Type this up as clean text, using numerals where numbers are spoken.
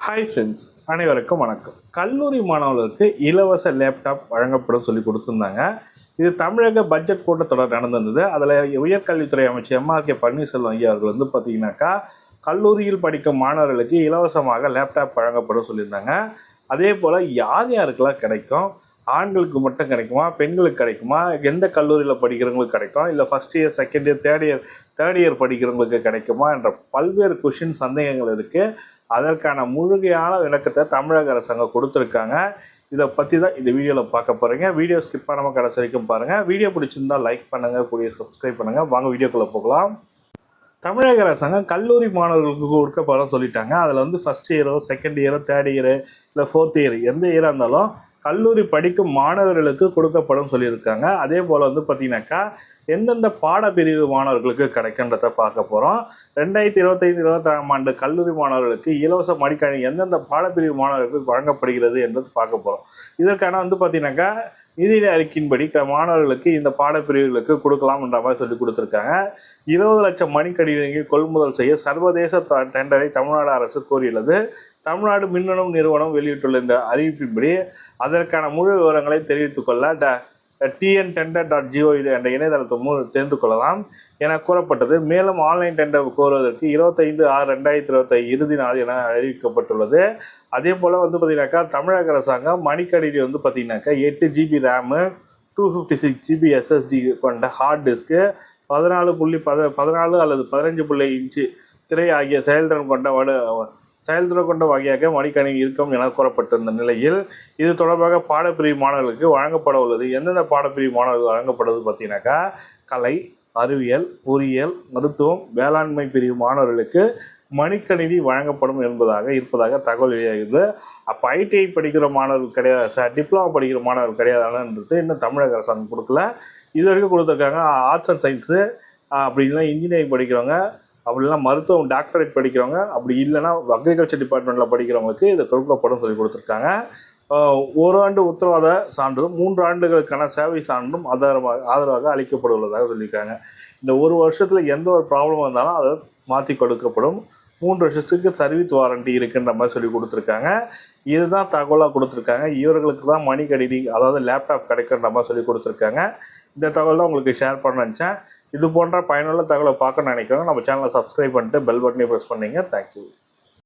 Hi friends, அனைவருக்கும் வணக்கம். கல்லூரி மாணவர்களுக்கு இலவச லேப்டாப் வழங்கப்படும் சொல்லி கொடுத்துருந்தாங்க. இது தமிழக பட்ஜெட் கூட்டத்தொடர் நடந்திருந்தது. அதில் உயர்கல்வித்துறை அமைச்சர் எம்ஆர்கே பன்னீர்செல்வம் ஐயா அவர்கள் பார்த்தீங்கன்னாக்கா, கல்லூரியில் படிக்கும் மாணவர்களுக்கு இலவசமாக லேப்டாப் வழங்கப்படும் சொல்லியிருந்தாங்க. அதே போல் யார் யாருக்கெல்லாம் கிடைக்கும், ஆண்களுக்கு மட்டும் கிடைக்குமா, பெண்களுக்கு கிடைக்குமா, எந்த கல்லூரியில் படிக்கிறவங்களுக்கு கிடைக்கும், இல்லை first year, second year, third year படிக்கிறவங்களுக்கு கிடைக்குமா என்ற பல்வேறு கொஷின் சந்தேகங்கள் இருக்குது. அதற்கான முழுமையான விளக்கத்தை தமிழக அரசாங்கம் கொடுத்துருக்காங்க. இதை பற்றி தான் இந்த வீடியோவில் பார்க்க போகிறீங்க. வீடியோ ஸ்கிப் பண்ணாமல் கடைசி வரைக்கும் பாருங்கள். வீடியோ பிடிச்சிருந்தால் லைக் பண்ணுங்கள், கூடிய சப்ஸ்கிரைப் பண்ணுங்கள். வாங்க வீடியோக்குள்ளே போகலாம். தமிழக அரசாங்கம் கல்லூரி மாணவர்களுக்கு கொடுக்கப்படும் சொல்லிட்டாங்க. அதில் ஃபஸ்ட் இயரோ, செகண்ட் இயரோ, தேர்ட் இயரு, இல்லை ஃபோர்த் இயர், எந்த இயராக இருந்தாலும் கல்லூரி படிக்கும் மாணவர்களுக்கு கொடுக்கப்படும் சொல்லியிருக்காங்க. அதே போல் பார்த்தீங்கன்னாக்கா, எந்தெந்த பாடப்பிரிவு மாணவர்களுக்கு கிடைக்கின்றதை பார்க்க போகிறோம். 2025-26ஆம் ஆண்டு கல்லூரி மாணவர்களுக்கு இலவச மடிக்கணினி எந்தெந்த பாடப்பிரிவு மாணவர்களுக்கு வழங்கப்படுகிறது என்பது பார்க்க போகிறோம். இதற்கான பார்த்தீங்கன்னாக்கா, நிதிநிலை அறிக்கையின்படி மாணவர்களுக்கு இந்த பாடப்பிரிவுகளுக்கு கொடுக்கலாம்ன்ற மாதிரி சொல்லி கொடுத்துருக்காங்க. 20 லட்சம் மடிக்கணினிகள் கொள்முதல் செய்ய சர்வதேச டெண்டரை தமிழ்நாடு அரசு கோரியுள்ளது. தமிழ்நாடு மின்னணு நிறுவனம் வெளியிட்டுள்ள இந்த அறிவிப்பின்படி அதற்கான முழு விவரங்களை தெரிவித்துக் கொள்ள tntender.gov என்ற இணையதளத்தை தெரிந்து கொள்ளலாம் என கூறப்பட்டது. மேலும் ஆன்லைன் டெண்டர் கோருவதற்கு 25/6/2025 இறுதி நாள் என அறிவிக்கப்பட்டுள்ளது. அதே போல் பார்த்தீங்கன்னாக்கா, தமிழக அரசாங்கம் மடிக்கணினி பார்த்தீங்கன்னாக்கா 8 GB ரேமு, 256 GB SSD கொண்ட ஹார்ட் டிஸ்க்கு, 14 அல்லது 15 இன்ச்சு திரை ஆகிய செயல்திறன் கொண்ட வகையாக மடிக்கணினி இருக்கும் என கூறப்பட்டிருந்த நிலையில், இது தொடர்பாக பாடப்பிரிவு மாணவர்களுக்கு வழங்கப்பட உள்ளது. எந்தெந்த பாடப்பிரிவு மாணவர்கள் வழங்கப்படுவது பார்த்தீங்கன்னாக்கா, கலை, அறிவியல், பொறியியல், மருத்துவம், வேளாண்மை பிரிவு மாணவர்களுக்கு மடிக்கணினி வழங்கப்படும் இருப்பதாக தகவல் வெளியாகிறது. அப்போ ஐடிஐ படிக்கிற மாணவர்கள் கிடையாது, டிப்ளமா படிக்கிற மாணவர்கள் கிடையாதுன்றது இன்னும் தமிழக அரசாங்கம் கொடுக்கல. இது வரைக்கும் கொடுத்துருக்காங்க. ஆர்ட்ஸ் அண்ட் சயின்ஸு, அப்படி இல்லைன்னா இன்ஜினியரிங் படிக்கிறவங்க, அப்படி இல்லைனா மருத்துவம் டாக்டரேட் படிக்கிறவங்க, அப்படி இல்லைனா அக்ரிகல்ச்சர் டிபார்ட்மெண்ட்டில் படிக்கிறவங்களுக்கு இதை கொடுக்கப்படும் சொல்லி கொடுத்துருக்காங்க. 1 ஆண்டு உத்தரவாத சான்றும் 3 ஆண்டுகளுக்கான சேவை சான்றும் ஆதரவாக அளிக்கப்பட்டுள்ளதாக சொல்லியிருக்காங்க. இந்த 1 வருஷத்தில் எந்த ஒரு ப்ராப்ளம் வந்தாலும் அதை மாற்றி கொடுக்கப்படும். 3 வருஷத்துக்கு சர்வீஸ் வாரண்டி இருக்குன்ற மாதிரி சொல்லி கொடுத்துருக்காங்க. இதுதான் தகவலாக கொடுத்துருக்காங்க. இவர்களுக்கு தான் மடிக்கணினி, அதாவது லேப்டாப் கிடைக்கின்ற மாதிரி சொல்லி கொடுத்துருக்காங்க. இந்த தகவல் தான் உங்களுக்கு ஷேர் பண்ண நினச்சேன். இது போன்ற பயனுள்ள தகவலை பார்க்க நினைக்கிறோம். நம்ம சேனலை சப்ஸ்கிரைப் பண்ணிட்டு பெல் பட்டனை ப்ரெஸ் பண்ணிங்க. தேங்க்யூ.